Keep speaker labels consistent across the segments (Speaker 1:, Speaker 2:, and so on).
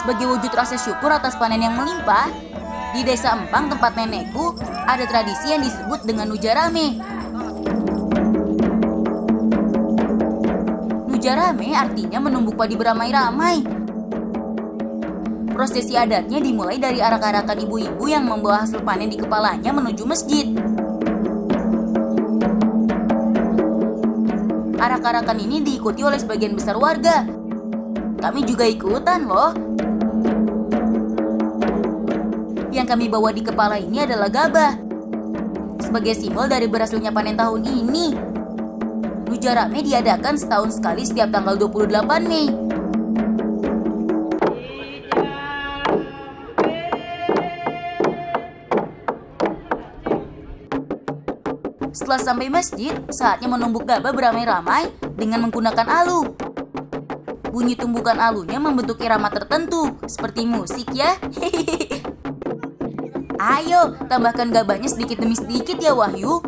Speaker 1: Sebagai wujud rasa syukur atas panen yang melimpah, di desa Empang tempat nenekku ada tradisi yang disebut dengan Nujarame. Nujarame artinya menumbuk padi beramai-ramai. Prosesi adatnya dimulai dari arak-arakan ibu-ibu yang membawa hasil panen di kepalanya menuju masjid. Arak-arakan ini diikuti oleh sebagian besar warga. Kami juga ikutan loh. Yang kami bawa di kepala ini adalah gabah. Sebagai simbol dari berhasilnya panen tahun ini. Nujarame diadakan setahun sekali setiap tanggal 28 Mei. Setelah sampai masjid, saatnya menumbuk gabah beramai-ramai dengan menggunakan alu. Bunyi tumbukan alunya membentuk irama tertentu, seperti musik ya. Ayo, tambahkan gabahnya sedikit demi sedikit ya Wahyu.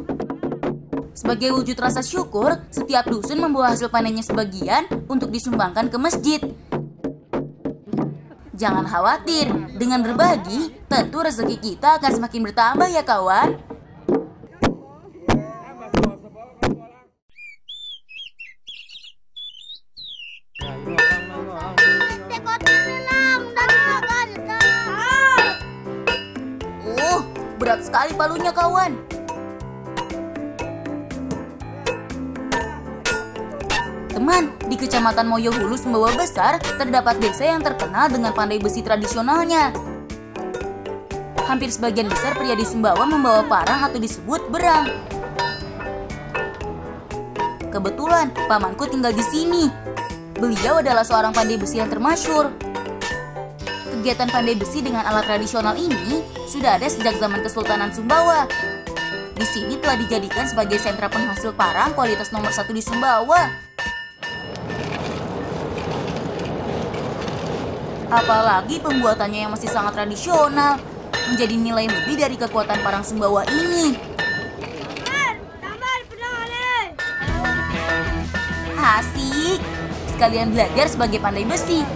Speaker 1: Sebagai wujud rasa syukur, setiap dusun membawa hasil panennya sebagian untuk disumbangkan ke masjid. Jangan khawatir, dengan berbagi, tentu rezeki kita akan semakin bertambah ya kawan. Berat sekali palunya kawan. Teman, di Kecamatan Moyohulu, Sumbawa Besar, terdapat desa yang terkenal dengan pandai besi tradisionalnya. Hampir sebagian besar pria di Sumbawa membawa parang atau disebut berang. Kebetulan, pamanku tinggal di sini. Beliau adalah seorang pandai besi yang termasyhur. Kegiatan pandai besi dengan alat tradisional ini sudah ada sejak zaman Kesultanan Sumbawa. Di sini telah dijadikan sebagai sentra penghasil parang kualitas nomor 1 di Sumbawa. Apalagi pembuatannya yang masih sangat tradisional, menjadi nilai lebih dari kekuatan parang Sumbawa ini. Asik, sekalian belajar sebagai pandai besi.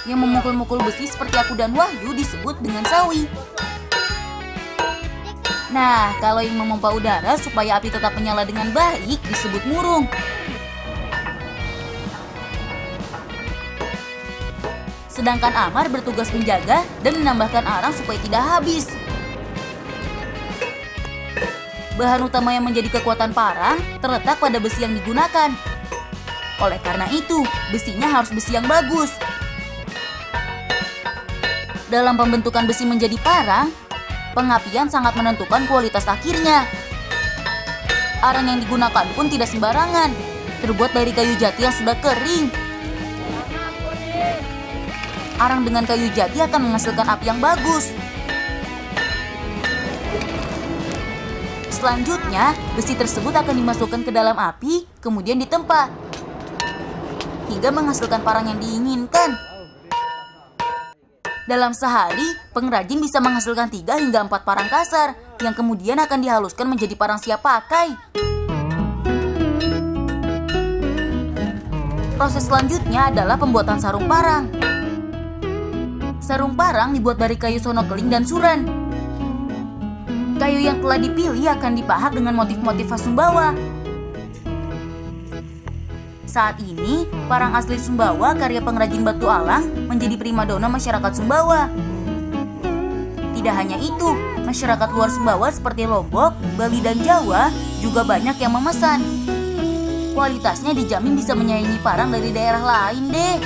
Speaker 1: Yang memukul-mukul besi seperti aku dan Wahyu disebut dengan sawi. Nah, kalau yang memompa udara supaya api tetap menyala dengan baik disebut murung. Sedangkan Amar bertugas menjaga dan menambahkan arang supaya tidak habis. Bahan utama yang menjadi kekuatan parang terletak pada besi yang digunakan. Oleh karena itu, besinya harus besi yang bagus. Dalam pembentukan besi menjadi parang, pengapian sangat menentukan kualitas akhirnya. Arang yang digunakan pun tidak sembarangan, terbuat dari kayu jati yang sudah kering. Arang dengan kayu jati akan menghasilkan api yang bagus. Selanjutnya, besi tersebut akan dimasukkan ke dalam api, kemudian ditempa, hingga menghasilkan parang yang diinginkan. Dalam sehari, pengrajin bisa menghasilkan 3 hingga 4 parang kasar, yang kemudian akan dihaluskan menjadi parang siap pakai. Proses selanjutnya adalah pembuatan sarung parang. Sarung parang dibuat dari kayu sono keling dan suran. Kayu yang telah dipilih akan dipahat dengan motif-motif khas Sumbawa. Saat ini, parang asli Sumbawa karya pengrajin batu alang menjadi primadona masyarakat Sumbawa. Tidak hanya itu, masyarakat luar Sumbawa seperti Lombok, Bali, dan Jawa juga banyak yang memesan. Kualitasnya dijamin bisa menyaingi parang dari daerah lain deh.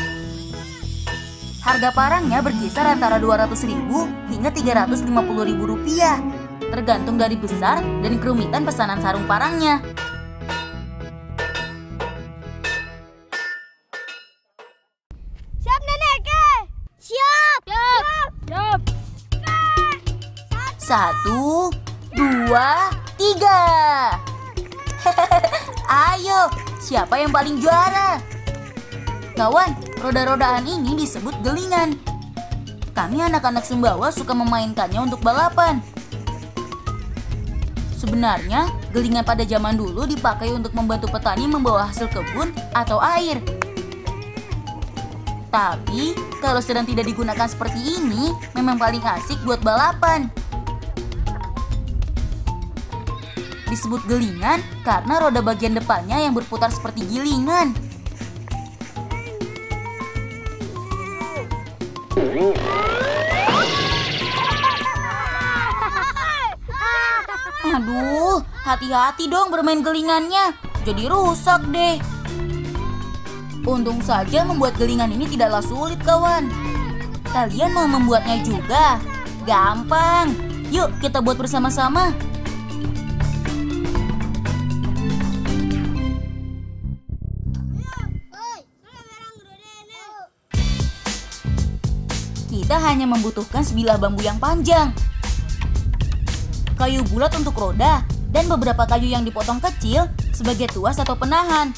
Speaker 1: Harga parangnya berkisar antara 200.000 hingga 350.000 rupiah, tergantung dari besar dan kerumitan pesanan sarung parangnya.
Speaker 2: Siap nenek ke? Siap. Siap.
Speaker 1: 1, 2, 3. Ayo, siapa yang paling juara? Kawan, roda-rodaan ini disebut gelingan. Kami anak-anak Sumbawa suka memainkannya untuk balapan. Sebenarnya, gelingan pada zaman dulu dipakai untuk membantu petani membawa hasil kebun atau air. Tapi, kalau sedang tidak digunakan seperti ini, memang paling asik buat balapan. Disebut gelingan karena roda bagian depannya yang berputar seperti gilingan. Aduh, hati-hati dong bermain gelingannya, jadi rusak deh. Untung saja membuat gelingan ini tidaklah sulit, kawan. Kalian mau membuatnya juga? Gampang. Yuk kita buat bersama-sama. Kita hanya membutuhkan sebilah bambu yang panjang, kayu bulat untuk roda, dan beberapa kayu yang dipotong kecil sebagai tuas atau penahan.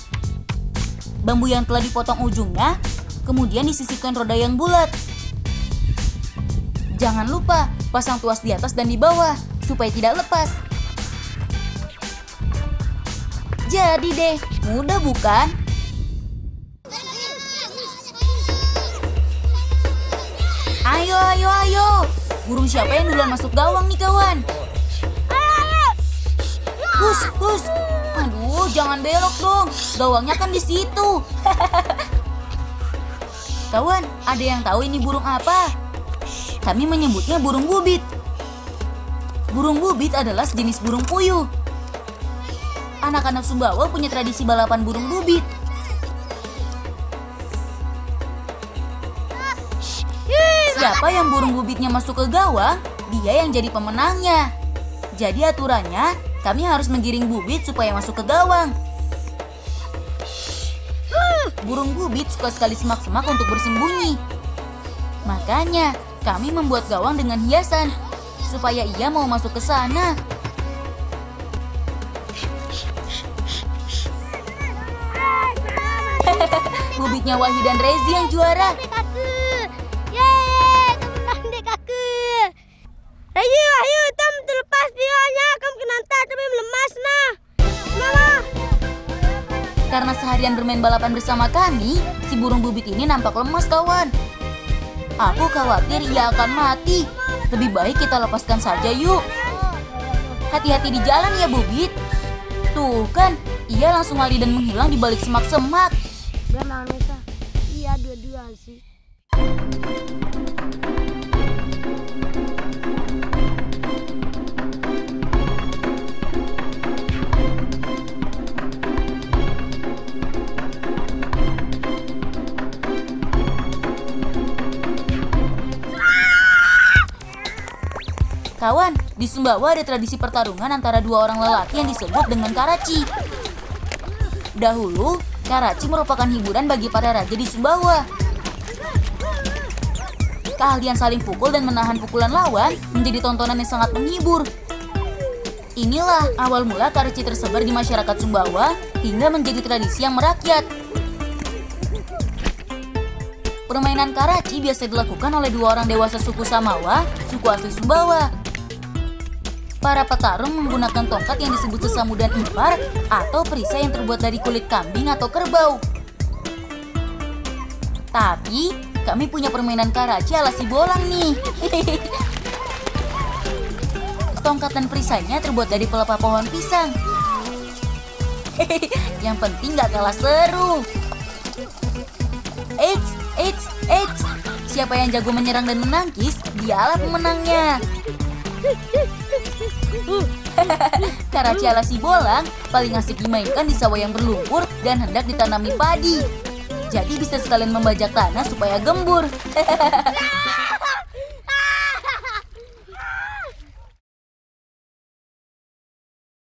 Speaker 1: Bambu yang telah dipotong ujungnya, kemudian disisipkan roda yang bulat. Jangan lupa pasang tuas di atas dan di bawah, supaya tidak lepas. Jadi deh, mudah bukan? Ayo, ayo, ayo. Burung siapa yang duluan masuk gawang nih, kawan? Hus. Aduh, jangan belok dong. Gawangnya kan di situ. Kawan, ada yang tahu ini burung apa? Kami menyebutnya burung bubit. Burung bubit adalah sejenis burung puyuh. Anak-anak Sumbawa punya tradisi balapan burung bubit. Siapa yang burung bubitnya masuk ke gawang, dia yang jadi pemenangnya. Jadi aturannya, kami harus menggiring bubit supaya masuk ke gawang. Burung bubit suka sekali semak-semak untuk bersembunyi. Makanya, kami membuat gawang dengan hiasan, supaya ia mau masuk ke sana. Bubitnya Wahyu dan Rezi yang juara.
Speaker 2: Wahyu, Tom terlepas pionnya. Kamu kenanta tapi melemas nah. Kenapa?
Speaker 1: Karena seharian bermain balapan bersama kami, si burung bubit ini nampak lemas, kawan. Aku khawatir ia akan mati. Lebih baik kita lepaskan saja yuk. Hati-hati di jalan ya, Bubit. Tuh kan, ia langsung lari dan menghilang di balik semak-semak.
Speaker 2: Benar, Nesa. Iya, dua-dua sih.
Speaker 1: Kawan, di Sumbawa ada tradisi pertarungan antara dua orang lelaki yang disebut dengan karaci. Dahulu, karaci merupakan hiburan bagi para raja di Sumbawa. Keahlian saling pukul dan menahan pukulan lawan menjadi tontonan yang sangat menghibur. Inilah awal mula karaci tersebar di masyarakat Sumbawa hingga menjadi tradisi yang merakyat. Permainan karaci biasa dilakukan oleh dua orang dewasa suku Samawa, suku asli Sumbawa. Para petarung menggunakan tongkat yang disebut sesamudan impar atau perisai yang terbuat dari kulit kambing atau kerbau. Tapi, kami punya permainan karaci ala si bolang nih. Tongkat dan perisainya terbuat dari pelepah pohon pisang. Yang penting gak kalah seru. Eits. Siapa yang jago menyerang dan menangkis, dialah pemenangnya. Karaci ala si bolang paling asik dimainkan di sawah yang berlumpur dan hendak ditanami padi. Jadi bisa sekalian membajak tanah supaya gembur.